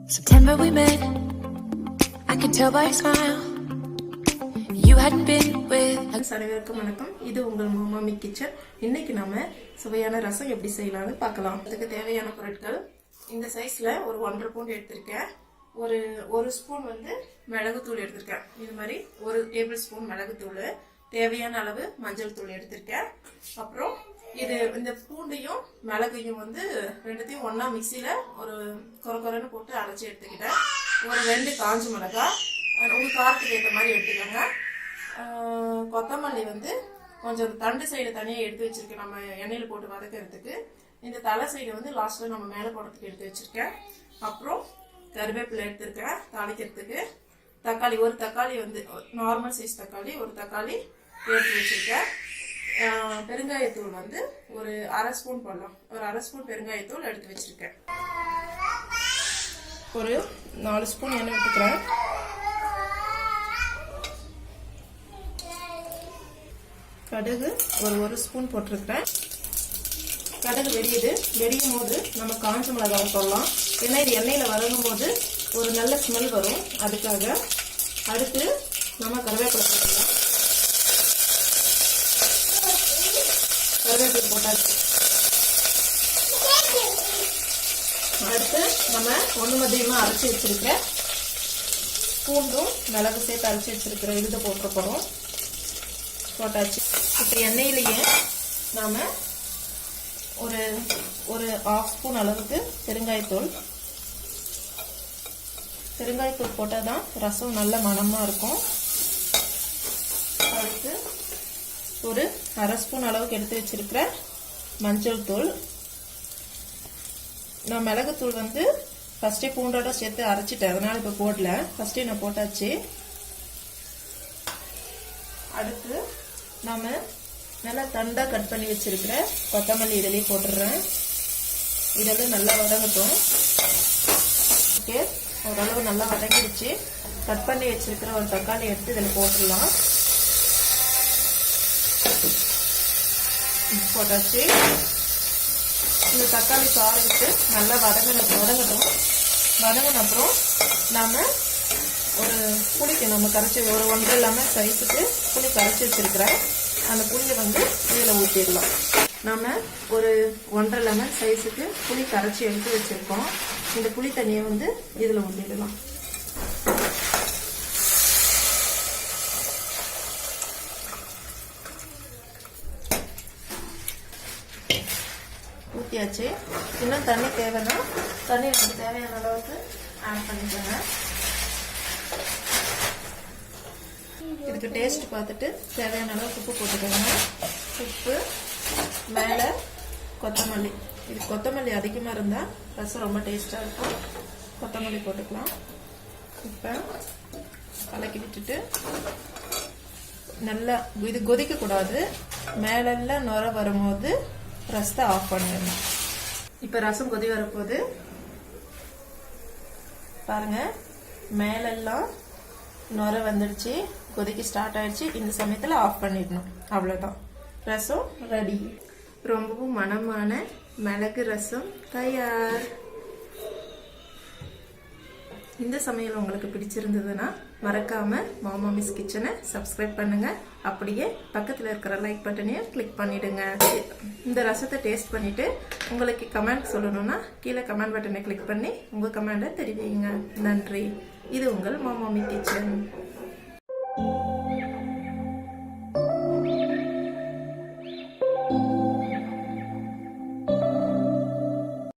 September we met, I could tell by your smile you hadn't been with. அனைவருக்கும் வணக்கம். இது உங்கள் மாமாமி kitchen. இன்னைக்கு நாம சுவையான ரசம் எப்படி செய்யலாம்னு பார்க்கலாம். அதுக்கு தேவையான பொருட்கள் இந்த சைஸ்ல ஒரு 1.5 ஸ்பூன் எடுத்திருக்கேன். ஒரு ஸ்பூன் மிளகுத்தூள் எடுத்திருக்கேன். இது மாதிரி 1 டேபிள் ஸ்பூன் மிளகுத்தூள், தேவையான அளவு மஞ்சள் தூள் எடுத்திருக்கேன். அப்புறம் இந்த பூண்டையும் மிளகையும் ரெண்டுத்தையும் ஒன்னா மிக்சியில ஒரு கொரன்னு போட்டு அரைச்சி எடுத்துக்கிட்டேன். ஒரு 2 காஞ்ச மிளகாய் உங்க காரத்துக்கு ஏற்ற மாதிரி எடுத்துக்கோங்க. கொத்தமல்லி கொஞ்சம் தண்டு சைடு தனியாக எடுத்து வச்சிருக்கேன், நம்ம எண்ணெயில் போட்டு வதக்கிறதுக்கு. இந்த தலை சைடு லாஸ்ட்ல நம்ம மேலே போடுறதுக்கு எடுத்து வச்சிருக்கேன். அப்புறம் கருவேப்பிலை எடுத்திருக்கேன் தாளிக்கிறதுக்கு. தக்காளி, ஒரு தக்காளி நார்மல் சைஸ் தக்காளி, ஒரு தக்காளி எடுத்து வச்சிருக்கேன். பெருங்காயத்தூள் ஒரு 1/2 ஸ்பூன் போடலாம். ஒரு 1/2 ஸ்பூன் பெருங்காயத்தூள் எடுத்து வச்சிருக்கேன். ஒரு 4 ஸ்பூன் எண்ணெய் விட்டுக்கிறேன். கடுகு ஒரு ஸ்பூன் போட்டிருக்கிறேன். கடுகு வெடியும் போது நம்ம காஞ்ச மிளகாவை போடலாம். ஏன்னா இது எண்ணெயில் வதங்கும் போது ஒரு நல்ல ஸ்மெல் வரும், அதுக்காக. அடுத்து நம்ம கருவேப்பிலை போட்டுக்கலாம். கருவேப்பிலை போட்டாச்சு. அடுத்து நம்ம ஒன்று மதியமாக அரைச்சி வச்சிருக்க பூண்டும் மிளகு சேர்த்து அரைச்சி வச்சிருக்கிற இதை போட்டுருப்போம். போட்டாச்சு. இப்போ எண்ணெயிலேயே நாம் ஒரு 1/2 ஸ்பூன் அளவுக்கு பெருங்காயத்தூள் போட்டால் தான் ரசம் நல்ல மணமாக இருக்கும். அடுத்து ஒரு 1/2 ஸ்பூன் அளவுக்கு எடுத்து வச்சிருக்கிற மஞ்சள் தூள். நான் மிளகுத்தூள் ஃபர்ஸ்டே பூண்டோட சேர்த்து அரைச்சிட்டேன், அதனால இப்போ போடல. ஃபர்ஸ்டே நான் போட்டாச்சு. அடுத்து நம்ம நல்லா தண்டாக கட் பண்ணி வச்சிருக்கிற கொத்தமல்லி இதிலே போட்டுடுறேன். இதெல்லாம் நல்லா வதங்கட்டும். ஓகே, ஓரளவு நல்லா வதங்கிடுச்சு. கட் பண்ணி வச்சிருக்கிற ஒரு தக்காளி எடுத்து இதில் போட்டுடலாம். போட்டாச்சு. இந்த தக்காளி சாறுக்கு நல்லா வதங்கட்டும். வதங்கின அப்புறம் நாம ஒரு புளிக்கு நம்ம கரைச்சி ஒரு 1.5 லெமன் சைஸுக்கு புளி கரைச்சி வச்சிருக்கிறேன். அந்த புளியை இதில் ஊற்றிடலாம். நம்ம ஒரு 1.5 லெமன் சைஸுக்கு புளி கரைச்சி எடுத்து வச்சிருக்கோம். இந்த புளி தண்ணியை இதில் ஊற்றிடலாம். ஊற்றியாச்சு. இன்னும் தண்ணி தேவைன்னா தண்ணி நமக்கு தேவையான அளவுக்கு ஆட் பண்ணிக்கோங்க. இதுக்கு டேஸ்ட் பார்த்துட்டு தேவையான அளவுக்கு உப்பு போட்டுக்கோங்க. உப்பு, மேலே கொத்தமல்லி. இது கொத்தமல்லி அதிகமாக இருந்தால் ரசம் ரொம்ப டேஸ்டாக இருக்கும். கொத்தமல்லி போட்டுக்கலாம். இப்போ கலக்கி விட்டுட்டு நல்லா இது கொதிக்கக்கூடாது. மேலெல்லாம் நுர வரும்போது ரசத்தை ஆஃப் பண்ணிடணும். இப்போ ரசம் கொதி வரப்போகுது பாருங்க. மேலெல்லாம் நுர வந்துடுச்சு, கொதிக்க ஸ்டார்ட் ஆயிடுச்சு. இந்த சமயத்தில் ஆஃப் பண்ணிடணும். அவ்வளோதான், ரசம் ரெடி. ரொம்பவும் மணமான மிளகு ரசம் தயார். இந்த சமையல் உங்களுக்கு பிடிச்சிருந்ததுன்னா மறக்காம மாமாமிஸ் கிச்சனை சப்ஸ்கிரைப் பண்ணுங்க. அப்படியே பக்கத்தில் இருக்கிற லைக் பட்டனையும் கிளிக் பண்ணிடுங்க. இந்த ரசத்தை டேஸ்ட் பண்ணிட்டு உங்களுக்கு கமெண்ட் சொல்லணும்னா கீழே கமெண்ட் பட்டனை கிளிக் பண்ணி உங்க கமெண்டை தெரிவிங்க. நன்றி. இது உங்கள் மாமாமி கிச்சன்.